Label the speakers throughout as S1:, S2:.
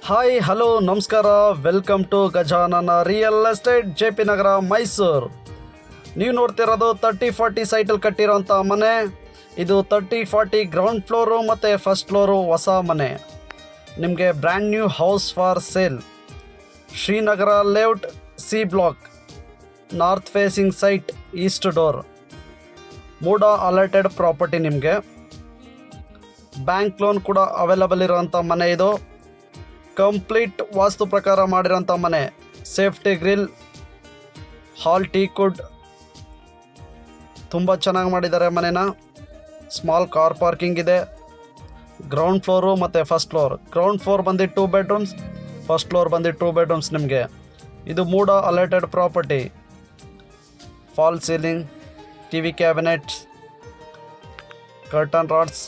S1: Hi hello ನಮಸ್ಕಾರ, welcome to Gajanana real estate JP Nagar Mysuru. ನೀವು ನೋಡ್ತಿರೋದು 30-40 ಸೈಟಲ್ಲಿ ಕಟ್ಟಿರೋಂಥ ಮನೆ. ಇದು 30-40 ಗ್ರೌಂಡ್ ಫ್ಲೋರು ಮತ್ತು ಫಸ್ಟ್ ಫ್ಲೋರು ಹೊಸ ಮನೆ. ನಿಮಗೆ brand new house for sale. Srinagar layout, C block, north facing site, east door, MUDA allotted property. ನಿಮಗೆ ಬ್ಯಾಂಕ್ ಲೋನ್ ಕೂಡ ಅವೈಲಬಲ್ ಇರೋಂಥ ಮನೆ ಇದು. ಕಂಪ್ಲೀಟ್ ವಾಸ್ತು ಪ್ರಕಾರ ಮಾಡಿರೋಂಥ ಮನೆ. Safety grill, hall, teak wood, ತುಂಬ ಚೆನ್ನಾಗಿ ಮಾಡಿದ್ದಾರೆ ಮನೆನ. ಸ್ಮಾಲ್ ಕಾರ್ ಪಾರ್ಕಿಂಗ್ ಇದೆ. ಗ್ರೌಂಡ್ ಫ್ಲೋರು ಮತ್ತು ಫಸ್ಟ್ ಫ್ಲೋರ್. ಗ್ರೌಂಡ್ ಫ್ಲೋರ್ ಬಂದು 2 ಬೆಡ್ರೂಮ್ಸ್, ಫಸ್ಟ್ ಫ್ಲೋರ್ ಬಂದು 2 ಬೆಡ್ರೂಮ್ಸ್. ನಿಮಗೆ ಇದು MUDA allotted property. Fall ceiling, TV cabinets, curtain rods,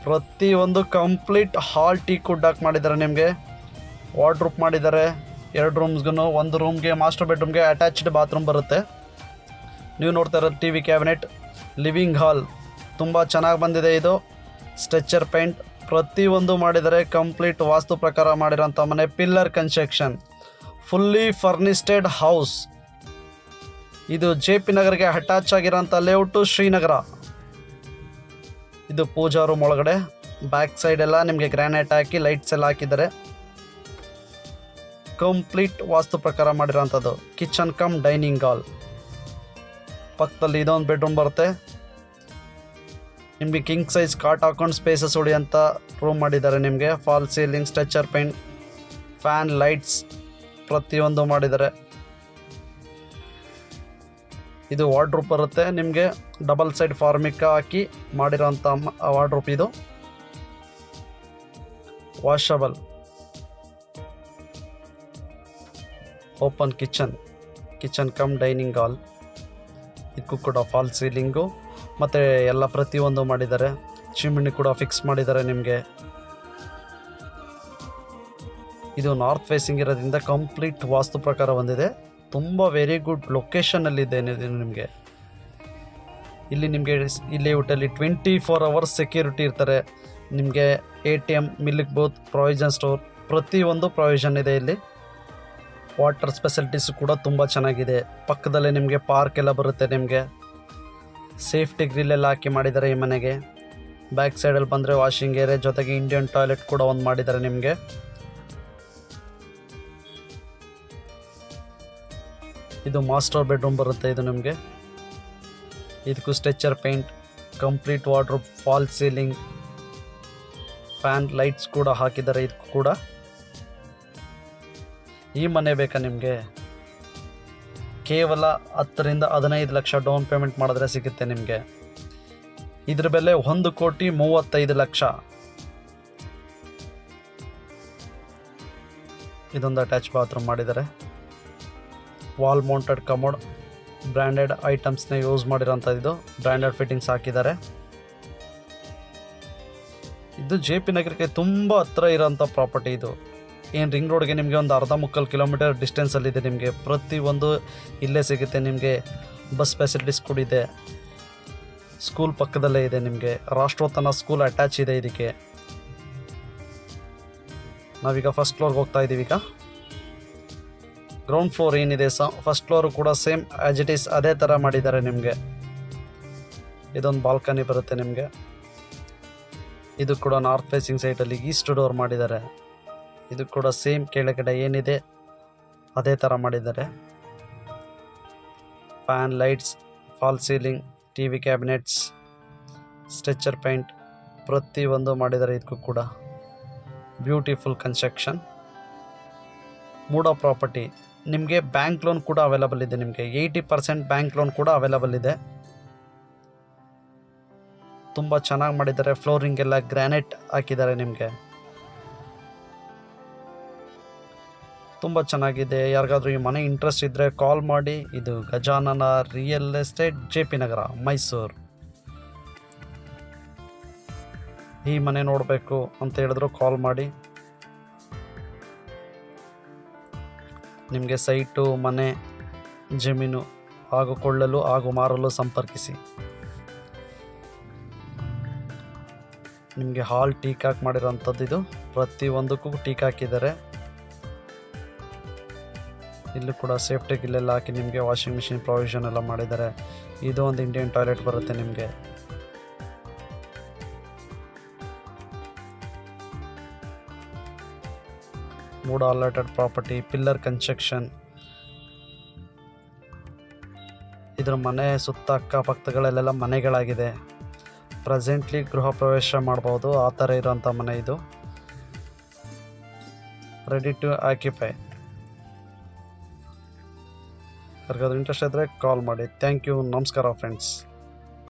S1: ಪ್ರತಿಯೊಂದು ಕಂಪ್ಲೀಟ್ ಹಾಲ್, ಟೀ ಕುಡ್ ಹಾಕಿ ಮಾಡಿದ್ದಾರೆ. ನಿಮಗೆ ವಾರ್ಡ್ರೂಪ್ ಮಾಡಿದ್ದಾರೆ. 2 ರೂಮ್ಸ್ಗೂ, ಒಂದು ರೂಮ್ಗೆ ಮಾಸ್ಟರ್ ಬೆಡ್ರೂಮ್ಗೆ ಅಟ್ಯಾಚ್ಡ್ ಬಾತ್ರೂಮ್ ಬರುತ್ತೆ. ನೀವು ನೋಡ್ತಾ ಇರೋದು TV ಕ್ಯಾಬಿನೆಟ್. ಲಿವಿಂಗ್ ಹಾಲ್ ತುಂಬ ಚೆನ್ನಾಗಿ ಬಂದಿದೆ. ಇದು ಸ್ಟ್ರೆಚರ್ ಪೇಂಟ್ ಪ್ರತಿಯೊಂದು ಮಾಡಿದ್ದಾರೆ. ಕಂಪ್ಲೀಟ್ ವಾಸ್ತು ಪ್ರಕಾರ ಮಾಡಿರೋಂಥ ಮನೆ. Pillar construction, fully furnished house. ಇದು JP ನಗರ್ಗೆ ಅಟ್ಯಾಚ್ ಆಗಿರೋಂಥ ಲೇಔಟು ಶ್ರೀನಗರ. ಇದು ಪೂಜಾ ರೂಮ್ ಒಳಗಡೆ. ಬ್ಯಾಕ್ ಸೈಡ್ ಎಲ್ಲ ನಿಮಗೆ ಗ್ರಾನೈಟ್ ಹಾಕಿ ಲೈಟ್ಸ್ ಎಲ್ಲ ಹಾಕಿದ್ದಾರೆ. ಕಂಪ್ಲೀಟ್ ವಾಸ್ತು ಪ್ರಕಾರ ಮಾಡಿರೋಂಥದ್ದು. Kitchen cum dining hall. ಪಕ್ಕದಲ್ಲಿ ಇದೊಂದು ಬೆಡ್ರೂಮ್ ಬರುತ್ತೆ. ನಿಮಗೆ ಕಿಂಗ್ ಸೈಜ್ ಕಾಟ್ ಹಾಕೊಂಡು ಸ್ಪೇಸಸ್ ಹೊಡಿಯೋಂಥ ರೂಮ್ ಮಾಡಿದ್ದಾರೆ. ನಿಮಗೆ fall ceiling, stretcher paint, fan, lights ಪ್ರತಿಯೊಂದು ಮಾಡಿದ್ದಾರೆ. ಇದು ವಾರ್ಡ್ರೂಪ್ ಬರುತ್ತೆ. ನಿಮಗೆ ಡಬಲ್ ಸೈಡ್ ಫಾರ್ಮಿಕಾ ಹಾಕಿ ಮಾಡಿರೋಂಥ ವಾರ್ಡ್ರೂಪ್. ಇದು washable. Open kitchen cum dining ಹಾಲ್. ಇದಕ್ಕೂ ಕೂಡ ಫಾಲ್ ಸೀಲಿಂಗು ಮತ್ತು ಎಲ್ಲ ಪ್ರತಿಯೊಂದು ಮಾಡಿದ್ದಾರೆ. ಚಿಮ್ನಿ ಕೂಡ ಫಿಕ್ಸ್ ಮಾಡಿದ್ದಾರೆ. ನಿಮಗೆ ಇದು ನಾರ್ತ್ ಫೇಸಿಂಗ್ ಇರೋದ್ರಿಂದ ಕಂಪ್ಲೀಟ್ ವಾಸ್ತು ಪ್ರಕಾರ ಬಂದಿದೆ. ತುಂಬ ವೆರಿ ಗುಡ್ ಲೊಕೇಶನಲ್ಲಿದೆ. ನಿಮಗೆ ಇಲ್ಲಿ ನಿಮಗೆ ಇಲ್ಲಿ ಊಟಲ್ಲಿ 24 hours ಸೆಕ್ಯೂರಿಟಿ ಇರ್ತಾರೆ. ನಿಮಗೆ ATM, milk booth, provision store ಪ್ರತಿಯೊಂದು ಪ್ರಾವಿಷನ್ ಇದೆ. ಇಲ್ಲಿ ವಾಟರ್ ಫೆಸಿಲಿಟೀಸು ಕೂಡ ತುಂಬ ಚೆನ್ನಾಗಿದೆ. ಪಕ್ಕದಲ್ಲೇ ನಿಮಗೆ ಪಾರ್ಕ್ ಎಲ್ಲ ಬರುತ್ತೆ. ನಿಮಗೆ ಸೇಫ್ಟಿ ಗ್ರಿಲ್ ಎಲ್ಲ ಹಾಕಿ ಮಾಡಿದ್ದಾರೆ ಈ ಮನೆಗೆ. ಬ್ಯಾಕ್ ಸೈಡಲ್ಲಿ ಬಂದರೆ ವಾಷಿಂಗ್ ಏರಿಯಾ ಜೊತೆಗೆ ಇಂಡಿಯನ್ ಟಾಯ್ಲೆಟ್ ಕೂಡ ಒಂದು ಮಾಡಿದ್ದಾರೆ. ನಿಮಗೆ ಇದು ಮಾಸ್ಟರ್ ಬೆಡ್ರೂಮ್ ಬರುತ್ತೆ. ಇದು ನಿಮಗೆ ಇದಕ್ಕೂ stretcher paint, complete wardrobe, fall ceiling, fan, lights ಕೂಡ ಹಾಕಿದ್ದಾರೆ. ಇದಕ್ಕೂ ಕೂಡ ಈ ಮನೆ ಬೇಕಾ ನಿಮಗೆ? ಕೇವಲ 10 ರಿಂದ 15 ಲಕ್ಷ ಡೌನ್ ಪೇಮೆಂಟ್ ಮಾಡಿದ್ರೆ ಸಿಗುತ್ತೆ ನಿಮಗೆ. ಇದ್ರ ಬೆಲೆ 1,35,00,000. ಇದೊಂದು ಅಟ್ಯಾಚ್ ಬಾತ್ರೂಮ್ ಮಾಡಿದ್ದಾರೆ. ವಾಲ್ ಮೌಂಟೆಡ್ ಕಮೋಡ್, ಬ್ರ್ಯಾಂಡೆಡ್ ಐಟಮ್ಸ್ನ ಯೂಸ್ ಮಾಡಿರೋಂಥದ್ದು. ಬ್ರ್ಯಾಂಡೆಡ್ ಫಿಟ್ಟಿಂಗ್ಸ್ ಹಾಕಿದ್ದಾರೆ. ಇದು JP ನಗರಕ್ಕೆ ತುಂಬ ಹತ್ತಿರ ಇರೋಂಥ ಪ್ರಾಪರ್ಟಿ. ಇದು ಏನು ರಿಂಗ್ ರೋಡ್ಗೆ ನಿಮಗೆ ಒಂದು 1/2-3 ಕಿಲೋಮೀಟರ್ ಡಿಸ್ಟೆನ್ಸಲ್ಲಿದೆ. ನಿಮಗೆ ಪ್ರತಿಯೊಂದು ಇಲ್ಲೇ ಸಿಗುತ್ತೆ. ನಿಮಗೆ ಬಸ್ ಫೆಸಿಲಿಟೀಸ್ ಕೂಡ ಇದೆ. ಸ್ಕೂಲ್ ಪಕ್ಕದಲ್ಲೇ ಇದೆ. ನಿಮಗೆ ರಾಷ್ಟ್ರೋತ್ತನ ಸ್ಕೂಲ್ ಅಟ್ಯಾಚ್ ಇದೆ ಇದಕ್ಕೆ. ನಾವೀಗ ಫಸ್ಟ್ ಫ್ಲೋರ್ಗೆ ಹೋಗ್ತಾ ಇದ್ದೀವಿ. ಈಗ ಗ್ರೌಂಡ್ ಫ್ಲೋರ್ ಏನಿದೆ ಫಸ್ಟ್ ಫ್ಲೋರು ಕೂಡ ಸೇಮ್ ಆ್ಯಸ್ ಇಟ್ ಈಸ್ ಅದೇ ಥರ ಮಾಡಿದ್ದಾರೆ. ನಿಮಗೆ ಇದೊಂದು ಬಾಲ್ಕನಿ ಬರುತ್ತೆ. ನಿಮಗೆ ಇದು ಕೂಡ ನಾರ್ತ್ ಫೇಸಿಂಗ್ ಸೈಟಲ್ಲಿ ಈಸ್ಟ್ ಡೋರ್ ಮಾಡಿದ್ದಾರೆ. ಇದು ಕೂಡ ಸೇಮ್ ಕೆಳಗಡೆ ಏನಿದೆ ಅದೇ ಥರ ಮಾಡಿದ್ದಾರೆ. Fan, lights, fall ceiling, TV cabinets, stretcher paint ಪ್ರತಿಯೊಂದು ಮಾಡಿದ್ದಾರೆ. ಇದಕ್ಕೂ ಕೂಡ ಬ್ಯೂಟಿಫುಲ್ ಕನ್ಸ್ಟ್ರಕ್ಷನ್. ಮೂಡಾ ಪ್ರಾಪರ್ಟಿ. ನಿಮಗೆ ಬ್ಯಾಂಕ್ ಲೋನ್ ಕೂಡ ಅವೈಲಬಲ್ ಇದೆ. ನಿಮಗೆ 80% ಬ್ಯಾಂಕ್ ಲೋನ್ ಕೂಡ ಅವೈಲಬಲ್ ಇದೆ. ತುಂಬ ಚೆನ್ನಾಗಿ ಮಾಡಿದ್ದಾರೆ. ಫ್ಲೋರಿಂಗ್ ಎಲ್ಲ ಗ್ರಾನೈಟ್ ಹಾಕಿದ್ದಾರೆ. ನಿಮಗೆ ತುಂಬ ಚೆನ್ನಾಗಿದೆ. ಯಾರಿಗಾದ್ರೂ ಈ ಮನೆ ಇಂಟ್ರೆಸ್ಟ್ ಇದ್ದರೆ ಕಾಲ್ ಮಾಡಿ. ಇದು Gajanana real estate, JP Nagar, Mysuru. ಈ ಮನೆ ನೋಡಬೇಕು ಅಂತ ಹೇಳಿದ್ರು ಕಾಲ್ ಮಾಡಿ. ನಿಮಗೆ ಸೈಟು, ಮನೆ, ಜಮೀನು ಹಾಗೂ ಕೊಳ್ಳಲು ಹಾಗೂ ಮಾರಲು ಸಂಪರ್ಕಿಸಿ. ನಿಮಗೆ ಹಾಲ್ ಟೀಕ್ ಹಾಕಿ ಮಾಡಿರೋಂಥದ್ದು ಇದು ಪ್ರತಿಯೊಂದಕ್ಕೂ ಟೀಕ್ ಹಾಕಿದ್ದಾರೆ. ಇಲ್ಲಿ ಕೂಡ ಸೇಫ್ಟಿ ಗಿಲ್ಲೆಲ್ಲ ಹಾಕಿ ನಿಮಗೆ ವಾಷಿಂಗ್ ಮಿಷಿನ್ ಪ್ರೊವಿಷನ್ ಎಲ್ಲ ಮಾಡಿದ್ದಾರೆ. ಇದು ಒಂದು ಇಂಡಿಯನ್ ಟಾಯ್ಲೆಟ್ ಬರುತ್ತೆ ನಿಮಗೆ. ಮೂಡ ಅಲರ್ಟೆಡ್ ಪ್ರಾಪರ್ಟಿ, ಪಿಲ್ಲರ್ ಕನ್ಸ್ಟ್ರಕ್ಷನ್. ಇದರ ಮನೆ ಸುತ್ತ ಅಕ್ಕಪಕ್ಕಗಳಲ್ಲೆಲ್ಲ ಮನೆಗಳಾಗಿದೆ. ಪ್ರೆಸೆಂಟ್ಲಿ ಗೃಹ ಪ್ರವೇಶ ಮಾಡ್ಬೋದು, ಆ ಥರ ಇರೋಂಥ ಮನೆ ಇದು. Ready to occupy. ಯಾರಿಗಾದ್ರೂ ಇಂಟ್ರೆಸ್ಟ್ ಇದ್ದರೆ ಕಾಲ್ ಮಾಡಿ. Thank you. ನಮಸ್ಕಾರ ಫ್ರೆಂಡ್ಸ್.